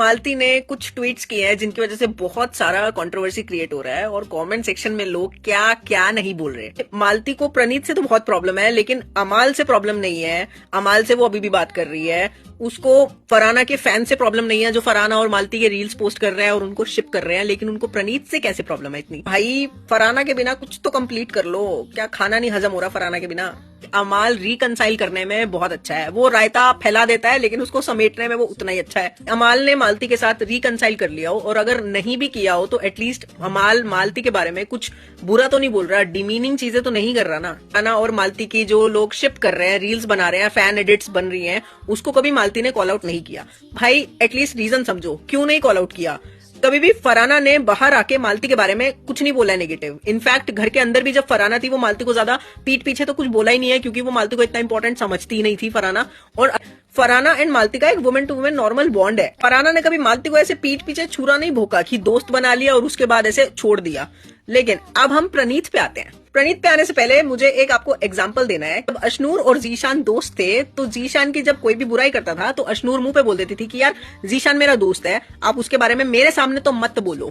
मालती ने कुछ ट्वीट्स किए हैं जिनकी वजह से बहुत सारा कंट्रोवर्सी क्रिएट हो रहा है और कमेंट सेक्शन में लोग क्या क्या नहीं बोल रहे। मालती को प्रणीत से तो बहुत प्रॉब्लम है, लेकिन अमाल से प्रॉब्लम नहीं है। अमाल से वो अभी भी बात कर रही है। उसको फरहाना के फैन से प्रॉब्लम नहीं है जो फरहाना और मालती के रील्स पोस्ट कर रहे हैं और उनको शिप कर रहे हैं, लेकिन उनको प्रणीत से कैसे प्रॉब्लम है इतनी? भाई फरहाना के बिना कुछ तो कंप्लीट कर लो। क्या खाना नहीं हजम हो रहा फरहाना के बिना? अमाल रिकंसाइल करने में बहुत अच्छा है। वो रायता फैला देता है लेकिन उसको समेटने में वो उतना ही अच्छा है। अमाल ने मालती के साथ रिकंसाइल कर लिया हो, और अगर नहीं भी किया हो तो एटलीस्ट अमाल मालती के बारे में कुछ बुरा तो नहीं बोल रहा, डिमीनिंग चीजें तो नहीं कर रहा ना। अना और मालती की जो लोग शिप कर रहे हैं, रील्स बना रहे हैं, फैन एडिट्स बन रही हैं, उसको कभी मालती ने कॉल आउट नहीं किया। भाई एटलीस्ट रीजन समझो क्यों नहीं कॉल आउट किया। कभी भी फरहाना ने बाहर आके मालती के बारे में कुछ नहीं बोला नेगेटिव। इनफैक्ट घर के अंदर भी जब फरहाना थी वो मालती को ज्यादा पीठ पीछे तो कुछ बोला ही नहीं है, क्योंकि वो मालती को इतना इंपॉर्टेंट समझती ही नहीं थी फरहाना। और फरहाना एंड मालती का एक women to women normal bond है। फरहाना ने कभी मालती को ऐसे पीठ पीछे छुरा नहीं भोंका कि दोस्त बना लिया और उसके बाद ऐसे छोड़ दिया। लेकिन अब हम प्रणीत पे आते हैं। प्रणीत पे आने से पहले मुझे एक आपको एग्जांपल देना है। जब अशनूर और जीशान दोस्त थे तो जीशान की जब कोई भी बुराई करता था तो अशनूर मुंह पे बोल देती थी कि यार जीशान मेरा दोस्त है, आप उसके बारे में मेरे सामने तो मत बोलो।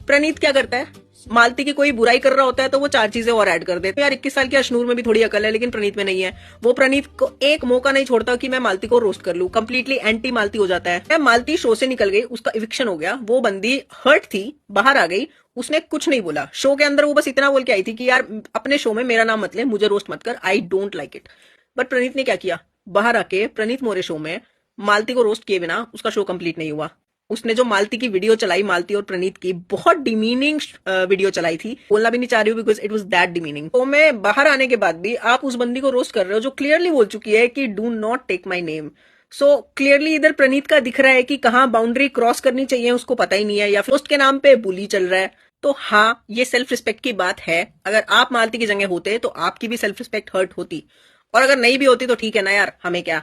प्रणीत क्या करता है? मालती की कोई बुराई कर रहा होता है तो वो 4 चीजें और ऐड कर देते हैं। यार 21 साल के अशनूर में भी थोड़ी अकल है, लेकिन प्रणीत में नहीं है। वो प्रणीत को एक मौका नहीं छोड़ता कि मैं मालती को रोस्ट कर लूं। कंप्लीटली एंटी मालती हो जाता है। मालती शो से निकल गई, उसका इविक्शन हो गया, वो बंदी हर्ट थी, बाहर आ गई, उसने कुछ नहीं बोला। शो के अंदर वो बस इतना बोल के आई थी कि यार अपने शो में मेरा नाम मत ले, मुझे रोस्ट मत कर, I don't like it. But Praneet ने क्या किया? बाहर आके प्रणीत मोरे शो में मालती को रोस्ट किए बिना उसका शो कंप्लीट नहीं हुआ। उसने जो मालती की वीडियो चलाई, मालती और प्रणीत की, बहुत डिमीनिंग वीडियो चलाई थी। बोलना भी नहीं चाह रही हूँ because it was that demeaning. तो मैं बाहर आने के बाद भी आप उस बंदी को रोस्ट कर रहे हो जो क्लियरली बोल चुकी है कि do not take my name. So clearly इधर प्रणीत का दिख रहा है कि कहाँ बाउंड्री क्रॉस करनी चाहिए उसको पता ही नहीं है, या फिर दोस्त के नाम पे बुली चल रहा है। तो हाँ, ये सेल्फ रिस्पेक्ट की बात है। अगर आप मालती की जगह होते तो आपकी भी सेल्फ रिस्पेक्ट हर्ट होती, और अगर नहीं भी होती तो ठीक है ना यार, हमें क्या।